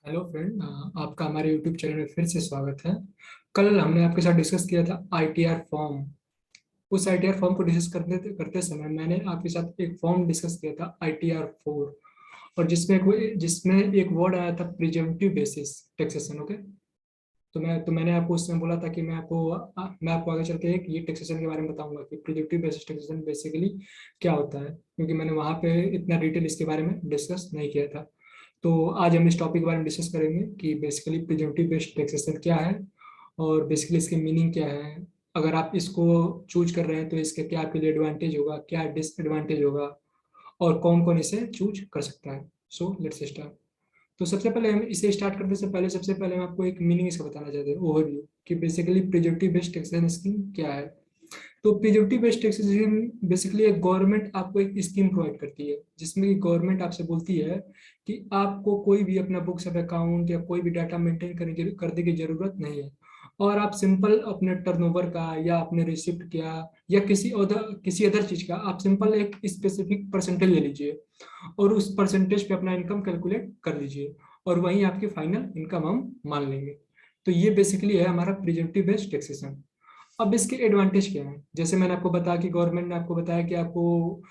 Hello friend, आपका हमारे YouTube channel में फिर से स्वागत है। कल हमने आपके साथ डिस्कस किया था आईटीआर फॉर्म। उस आईटीआर फॉर्म को डिस्कस करते करते समय मैंने आपके साथ एक फॉर्म डिस्कस किया था आईटीआर 4, और जिसमें एक वर्ड आया था प्रिजेम्पटिव बेसिस टैक्सेशन। ओके। मैंने आपको उसमें बोला था कि मैं आपको आगे चल के एक ये टैक्सेशन के बारे में बताऊंगा कि प्रिजेम्पटिव बेसिस टैक्सेशन बेसिकली क्या होता है, क्योंकि मैंने वहाँ पे इतना डिटेल इसके बारे में डिस्कस नहीं किया था। तो आज हम इस टॉपिक के बारे में डिस्कस करेंगे कि बेसिकली प्रिजेंटिव बेस्ड टैक्सेशन क्या है, और बेसिकली इसकी मीनिंग क्या है। अगर आप इसको चूज कर रहे हैं तो इसके क्या आपके लिए एडवांटेज होगा, क्या डिसएडवांटेज होगा, और कौन कौन इसे चूज कर सकता है। So let's start. तो सबसे पहले हम इसे स्टार्ट करने से पहले सबसे पहले हम आपको एक मीनिंग इसका बताना चाहते हैं, ओवरव्यू, कि बेसिकली प्रिजेंटिव बेस्ड टैक्सेशन स्कीम क्या है। तो प्रिजम्पटिव बेस्ड टैक्सेशन बेसिकली एक गवर्नमेंट आपको एक स्कीम प्रोवाइड करती है, जिसमें कि गवर्नमेंट आपसे बोलती है कि आपको कोई भी अपना बुक्स ऑफ अकाउंट या कोई भी डाटा मेंटेन करने की जरूरत नहीं है, और आप सिंपल अपने टर्नओवर का या अपने रिसिप्ट का या किसी अदर चीज का आप सिंपल एक स्पेसिफिक परसेंटेज ले लीजिए, और उस परसेंटेज पे अपना इनकम कैलकुलेट कर लीजिए, और वहीं आपकी फाइनल इनकम हम मान लेंगे। तो ये बेसिकली है हमारा प्रिजेंटिव बेस्ड टैक्सेशन। अब इसके एडवांटेज क्या है, जैसे मैंने आपको बताया कि गवर्नमेंट ने आपको बताया कि आपको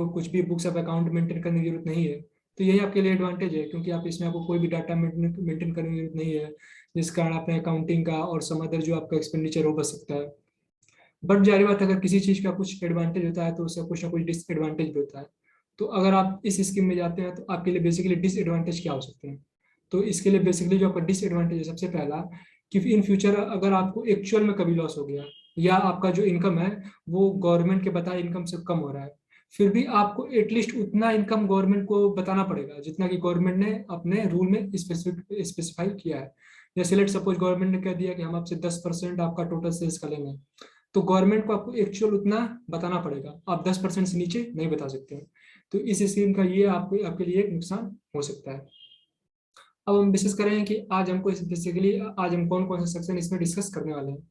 कुछ भी बुक्स ऑफ अकाउंट मेंटेन करने की जरूरत नहीं है। तो यही आपके लिए एडवांटेज है, क्योंकि आप इसमें आपको कोई भी डाटा मेंटेन करने की जरूरत नहीं है, जिस कारण अपने अकाउंटिंग का और सम अदर जो आपका एक्सपेंडिचर हो बच सकता है। बट जारी बात है, अगर किसी चीज का कुछ एडवांटेज होता है तो उसका कुछ ना कुछ डिसएडवांटेज भी होता है। तो अगर आप इस स्कीम में जाते हैं तो आपके लिए बेसिकली डिसएडवांटेज क्या हो सकते हैं। तो इसके लिए बेसिकली जो आपका डिसएडवांटेज है, सबसे पहला, कि इन फ्यूचर अगर आपको एक्चुअल में कभी लॉस हो गया, या आपका जो इनकम है वो गवर्नमेंट के बताए इनकम से कम हो रहा है, फिर भी आपको एटलीस्ट उतना इनकम गवर्नमेंट को बताना पड़ेगा जितना कि गवर्नमेंट ने अपने रूल में स्पेसिफाई किया है। जैसे लेट सपोज गवर्नमेंट ने कह दिया कि हम आपसे 10% आपका टोटल सेल्स का लेंगे, तो गवर्नमेंट को आपको एक्चुअल उतना बताना पड़ेगा, आप 10% से नीचे नहीं बता सकते हैं। तो इस स्कीम का ये आपको आपके लिए एक नुकसान हो सकता है। अब हम डिस्कस करें कि आज हम कौन कौन से सेक्शन इसमें डिस्कस करने वाले हैं।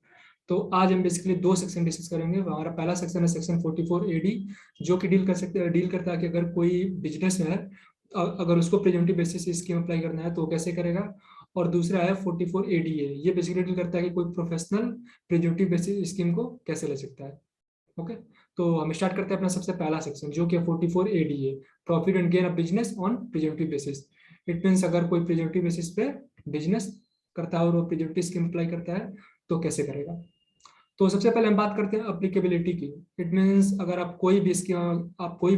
तो आज हम बेसिकली दो सेक्शन डिस्कस करेंगे। हमारा पहला सेक्शन है सेक्शन 44 AD, जो कि डील करता है कि अगर कोई बिजनेस है, अगर उसको प्रेजेंटिव बेसिस स्कीम अप्लाई करना है तो वो कैसे करेगा। और दूसरा है 44 AD है, ये बेसिकली डील करता है कि कोई प्रोफेशनल प्रेजेंटिव बेसिस स्कीम को कैसे ले सकता है। ओके। तो हम स्टार्ट करते हैं अपना सबसे पहला सेक्शन, जो कि 44 AD है, profit and gain of business on presumptive basis. It means अगर कोई प्रिजेंटिव बेसिस पे बिजनेस करता है और वो प्रिजेंटिव स्कीम अप्लाई करता है तो कैसे करेगा। तो सबसे पहले हम बात करते हैं अप्लीकेबिलिटी की। इट मीन्स अगर आप कोई भी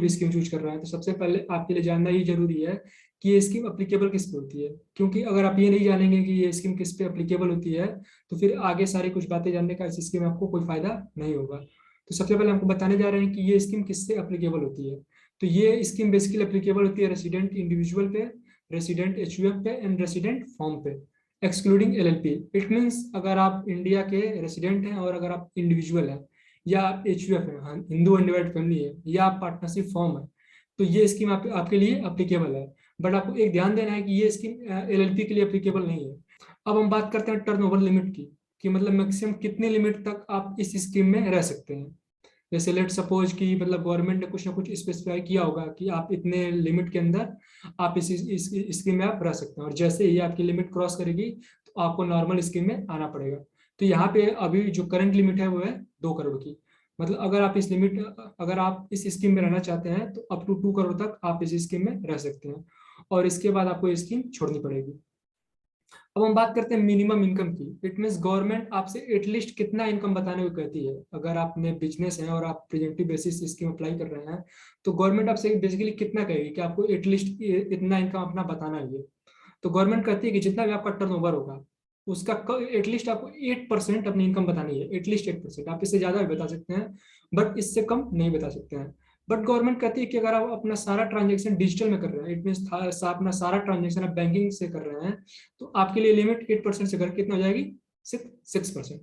स्कीम चूज कर रहे हैं तो सबसे पहले आपके लिए जानना ही जरूरी है कि ये स्कीम अप्लीकेबल किस पे होती है, क्योंकि अगर आप ये नहीं जानेंगे कि ये स्कीम किस पे अप्लीकेबल होती है तो फिर आगे सारी कुछ बातें जानने का इस स्कीम में आपको कोई फायदा नहीं होगा। तो सबसे पहले हमको बताने जा रहे हैं कि ये स्कीम किससे अप्लीकेबल होती है। तो ये स्कीम बेसिकली अप्लीकेबल होती है रेसिडेंट इंडिविजुअल पे, रेसिडेंट एचयूएफ पे एंड रेसिडेंट फॉर्म पे, एक्सक्लूडिंग एलएलपी। इट मीन्स अगर आप इंडिया के रेसिडेंट हैं और अगर आप इंडिविजुअल हैं, या आप एचयूएफ हैं, हाँ, हिंदू अनडिवाइडेड फैमिली है, या आप पार्टनरशिप फॉर्म है, तो ये स्कीम आपके लिए अप्लीकेबल है। बट आपको एक ध्यान देना है कि ये स्कीम एलएलपी के लिए अप्लीकेबल नहीं है। अब हम बात करते हैं टर्नओवर लिमिट की, कि मतलब मैक्सिमम कितने लिमिट तक आप इस स्कीम में रह सकते हैं। जैसे लेट सपोज कि मतलब गवर्नमेंट ने कुछ ना कुछ स्पेसिफाई किया होगा कि आप इतने लिमिट के अंदर आप इस स्कीम में आप रह सकते हैं, और जैसे ही आपकी लिमिट क्रॉस करेगी तो आपको नॉर्मल स्कीम में आना पड़ेगा। तो यहाँ पे अभी जो करंट लिमिट है वो है 2 करोड़ की। मतलब अगर आप इस स्कीम में रहना चाहते हैं तो अप टू 2 करोड़ तक आप इस स्कीम में रह सकते हैं, और इसके बाद आपको ये स्कीम छोड़नी पड़ेगी। अब हम बात करते हैं मिनिमम इनकम की। इट मीन्स गवर्नमेंट आपसे एटलीस्ट कितना इनकम बताने को कहती है। अगर आपने बिजनेस है और आप प्रेजेंटिव बेसिस स्कीम अप्लाई कर रहे हैं तो गवर्नमेंट आपसे बेसिकली कितना कहेगी कि आपको एटलीस्ट इतना इनकम अपना बताना है। तो गवर्नमेंट कहती है कि जितना भी आपका टर्नओवर होगा उसका एटलीस्ट आपको 8% अपनी इनकम बतानी है। एटलीस्ट 8%, आप इससे ज्यादा भी बता सकते हैं बट इससे कम नहीं बता सकते हैं। बट गवर्नमेंट कहती है कि अगर आप अपना सारा ट्रांजेक्शन डिजिटल में कर रहे हैं, इट मीन अपना सारा ट्रांजेक्शन आप बैंकिंग से कर रहे हैं, तो आपके लिए लिमिट 8% से करके कितना हो जाएगी, 6%।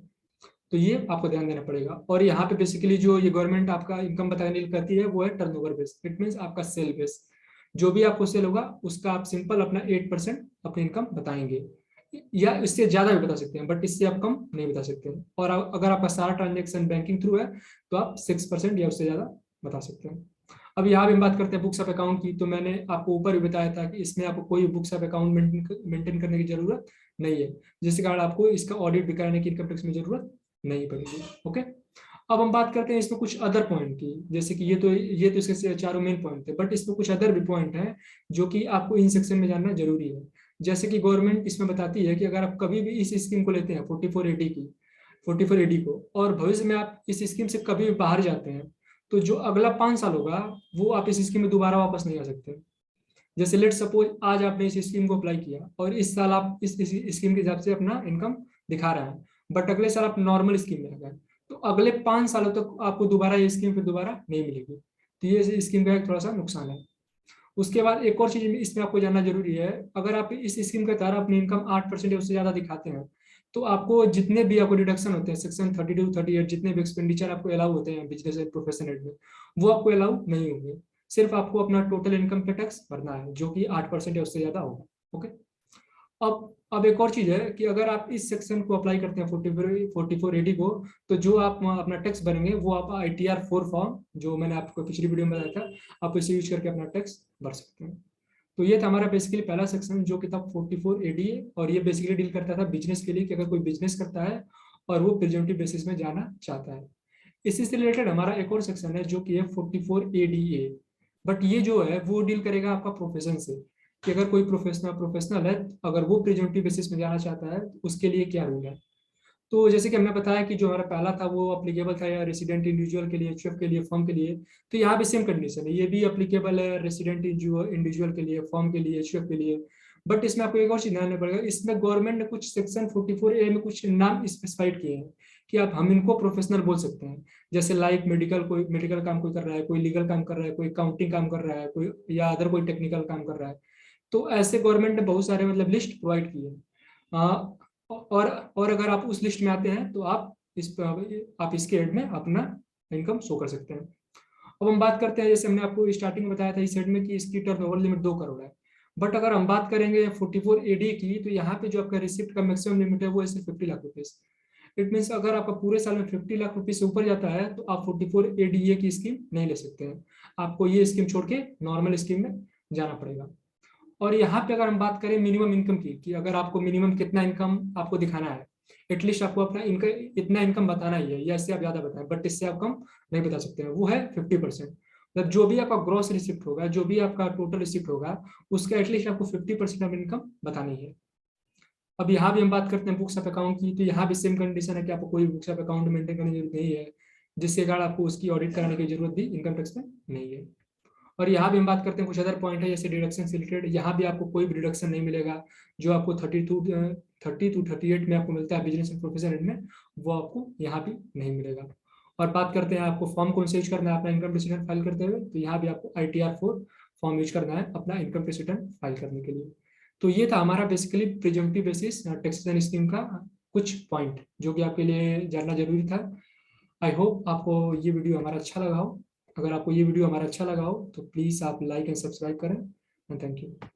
तो ये आपको ध्यान देना पड़ेगा। और यहाँ पे बेसिकली जो ये गवर्नमेंट आपका इनकम बताने के लिए कहती है वो है टर्नओवर बेस। इट मीन आपका सेल बेस, जो भी आपको सेल होगा उसका आप सिंपल अपना 8% अपनी इनकम बताएंगे, या इससे ज्यादा भी बता सकते हैं बट इससे आप कम नहीं बता सकते हैं। और अगर आपका सारा ट्रांजेक्शन बैंकिंग थ्रू है तो आप 6% या उससे ज्यादा बता सकते हैं। अब यहाँ भी हम बात करते हैं बुक्स ऑफ अकाउंट की। तो मैंने आपको ऊपर भी बताया था कि इसमें आपको कोई बुक्स ऑफ अकाउंट मेंटेन करने की जरूरत नहीं है, जिसके कारण आपको इसका ऑडिट भी कराने की इनकम टैक्स में जरूरत नहीं पड़ेगी। ओके, अब हम बात करते हैं इसमें कुछ अदर पॉइंट की। जैसे कि ये तो इसके चारों मेन पॉइंट थे, बट इसमें कुछ अदर भी पॉइंट हैं जो कि आपको इन सेक्शन में जानना जरूरी है। जैसे कि गवर्नमेंट इसमें बताती है कि अगर आप कभी भी इस स्कीम को लेते हैं 44AD की, 44AD को, और भविष्य में आप इस स्कीम से कभी भी बाहर जाते हैं, तो जो अगला 5 साल होगा वो आप इस स्कीम में दोबारा वापस नहीं आ सकते। जैसे लेट सपोज आज आपने इस स्कीम को अप्लाई किया और इस साल आप इस स्कीम के हिसाब से अपना इनकम दिखा रहे हैं, बट अगले साल आप नॉर्मल स्कीम में आ गए, तो अगले 5 सालों तक आपको दोबारा ये स्कीम फिर दोबारा नहीं मिलेगी। तो ये स्कीम का एक थोड़ा सा नुकसान है। उसके बाद एक और चीज इसमें आपको जानना जरूरी है, अगर आप इस स्कीम के तहत अपनी इनकम 8% या उससे ज्यादा दिखाते हैं, तो आपको जितने भी आपको डिडक्शन होते हैं सेक्शन 32-38, जितने भी एक्सपेंडिचर आपको अलाउ होते हैं बिजनेस एंड प्रोफेशन एड में, वो आपको अलाउ नहीं होंगे। सिर्फ आपको अपना टोटल इनकम पे टैक्स भरना है, जो कि 8% या उससे ज्यादा होगा। ओके, अब एक और चीज है कि अगर आप इस सेक्शन को अप्लाई करते हैं 44AD को, तो जो आप अपना टैक्स भरेंगे वो आप ITR 4 फॉर्म, जो मैंने आपको पिछली वीडियो में बताया था, आप इसे यूज करके अपना टैक्स भर सकते हैं। तो ये था हमारा बेसिकली पहला सेक्शन, जो कि था 44AD, और ये बेसिकली डील करता था बिजनेस के लिए, कि अगर कोई बिजनेस करता है और वो प्रिजेंटिव बेसिस में जाना चाहता है। इसी से रिलेटेड हमारा एक और सेक्शन है जो कि है 44ADA, बट ये जो है वो डील करेगा आपका प्रोफेशन से, कि अगर कोई प्रोफेशनल है, अगर वो प्रिजेंटिव बेसिस में जाना चाहता है तो उसके लिए क्या रूल है। तो जैसे कि हमने बताया कि जो हमारा पहला था वो अप्लीकेबल था या रेसिडेंट इंडिविजुअल के लिए, एचयूएफ के लिए, फर्म के लिए। तो यहाँ भी सेम कंडीशन है, ये भी अप्लीकेबल है रेसिडेंट इंडिविजुअल के लिए, फर्म के लिए, एचयूएफ के लिए। बट इसमें आपको एक और चीज ध्यान रखना पड़ेगा, इसमें गवर्नमेंट ने कुछ सेक्शन 44A में कुछ नाम स्पेसिफाइड किए हैं कि आप हम इनको प्रोफेशनल बोल सकते हैं। जैसे लाइक मेडिकल, कोई मेडिकल काम कोई कर रहा है, कोई लीगल काम कर रहा है, कोई अकाउंटिंग काम कर रहा है, कोई या अदर कोई टेक्निकल काम कर रहा है। तो ऐसे गवर्नमेंट ने बहुत सारे मतलब लिस्ट प्रोवाइड की है। और अगर आप उस लिस्ट में आते हैं तो आप इसके हेड में अपना इनकम शो कर सकते हैं। अब हम बात करते हैं, जैसे हमने आपको स्टार्टिंग में बताया था इस हेड में कि इसकी टर्नओवर लिमिट 2 करोड़ है। बट अगर हम बात करेंगे 44AD की, तो यहाँ पे जो आपका रिसिप्ट का मैक्सिमम लिमिट है वो है सिर्फ 50 लाख रुपीज। इट मीन्स अगर आपका पूरे साल में 50 लाख रुपीज से ऊपर जाता है तो आप 44ADA की स्कीम नहीं ले सकते हैं, आपको ये स्कीम छोड़ के नॉर्मल स्कीम में जाना पड़ेगा। और यहाँ पे अगर हम बात करें मिनिमम इनकम की, कि अगर आपको मिनिमम कितना इनकम आपको दिखाना है, एटलीस्ट आपको अपना इनकम इतना इनकम बताना ही है, या इससे आप ज्यादा बताएं, बट इससे आप कम नहीं बता सकते हैं, वो है 50%। मतलब जो भी आपका ग्रॉस रिसिप्ट होगा, जो भी आपका टोटल रिसिप्ट होगा, उसका एटलीस्ट आपको 50% ऑफ इनकम बतानी है। अब यहाँ भी हम बात करते हैं बुक्स ऑफ अकाउंट की। तो यहाँ भी सेम कंडीशन है कि आपको कोई बुक्स ऑफ अकाउंट मेंटेन करने की जरूरत नहीं है, जिसके कारण आपको उसकी ऑडिट कराने की जरूरत भी इनकम टैक्स में नहीं है। और यहाँ भी हम बात करते हैं कुछ अदर पॉइंट है, जैसे डिडक्शन से रिलेटेड। यहाँ भी आपको कोई भी डिडक्शन नहीं मिलेगा, जो आपको 30 to 38 में आपको मिलता है बिजनेस एंड प्रोफेशन में, वो आपको यहाँ भी नहीं मिलेगा। और बात करते हैं आपको फॉर्म कौन सा यूज करना है अपना इनकम टैक्स रिटर्न फाइल करते हुए, तो यहाँ भी आपको ITR 4 फॉर्म यूज करना है अपना इनकम टैक्स रिटर्न फाइल करने के लिए। तो ये था हमारा basically presumptive basis taxation scheme का कुछ पॉइंट, जो कि आपके लिए जानना जरूरी था। आई होप आपको ये वीडियो हमारा अच्छा लगा हो। अगर आपको ये वीडियो हमारा अच्छा लगा हो तो प्लीज़ आप लाइक एंड सब्सक्राइब करें, एंड थैंक यू।